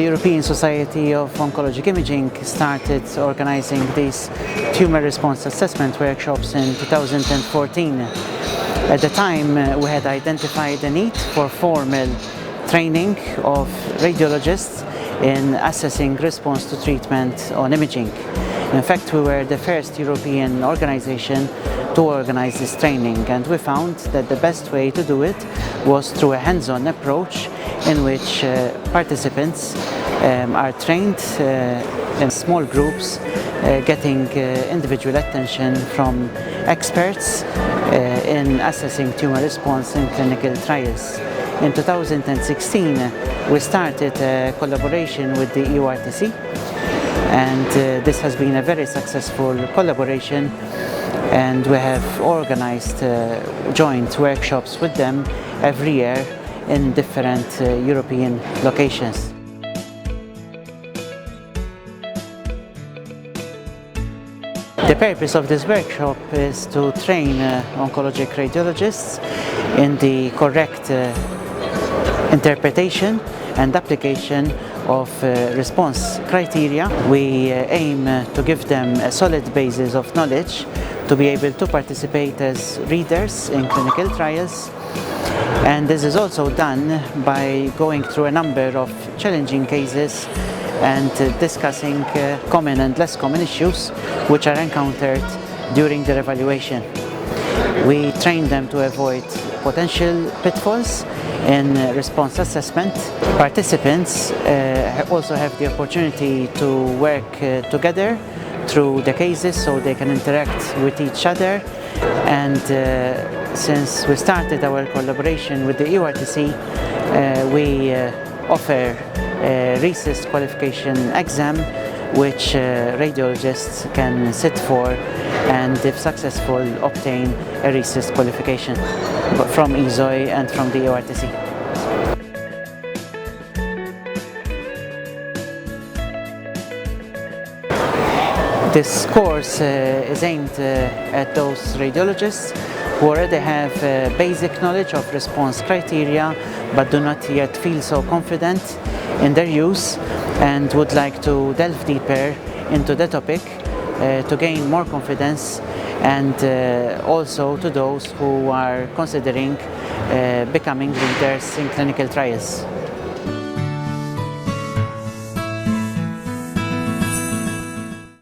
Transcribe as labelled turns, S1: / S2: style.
S1: The European Society of Oncological Imaging started organizing these tumor response assessment workshops in 2014. At the time, we had identified the need for formal training of radiologists in assessing response to treatment on imaging. In fact, we were the first European organization to organize this training, and we found that the best way to do it was through a hands-on approach in which participants are trained in small groups, getting individual attention from experts in assessing tumor response in clinical trials. In 2016, we started a collaboration with the EORTC, and this has been a very successful collaboration, and we have organized joint workshops with them every year in different European locations. The purpose of this workshop is to train oncologic radiologists in the correct interpretation and application of response criteria. We aim to give them a solid basis of knowledge to be able to participate as readers in clinical trials. And this is also done by going through a number of challenging cases and discussing common and less common issues which are encountered during their evaluation. We train them to avoid potential pitfalls in response assessment. Participants also have the opportunity to work together through the cases so they can interact with each other. And since we started our collaboration with the EORTC, we offer a RECIST qualification exam which radiologists can sit for, and if successful, obtain a RECIST qualification from ESOI and from the EORTC. This course is aimed at those radiologists who already have basic knowledge of response criteria but do not yet feel so confident in their use and would like to delve deeper into the topic to gain more confidence, and also to those who are considering becoming leaders in clinical trials.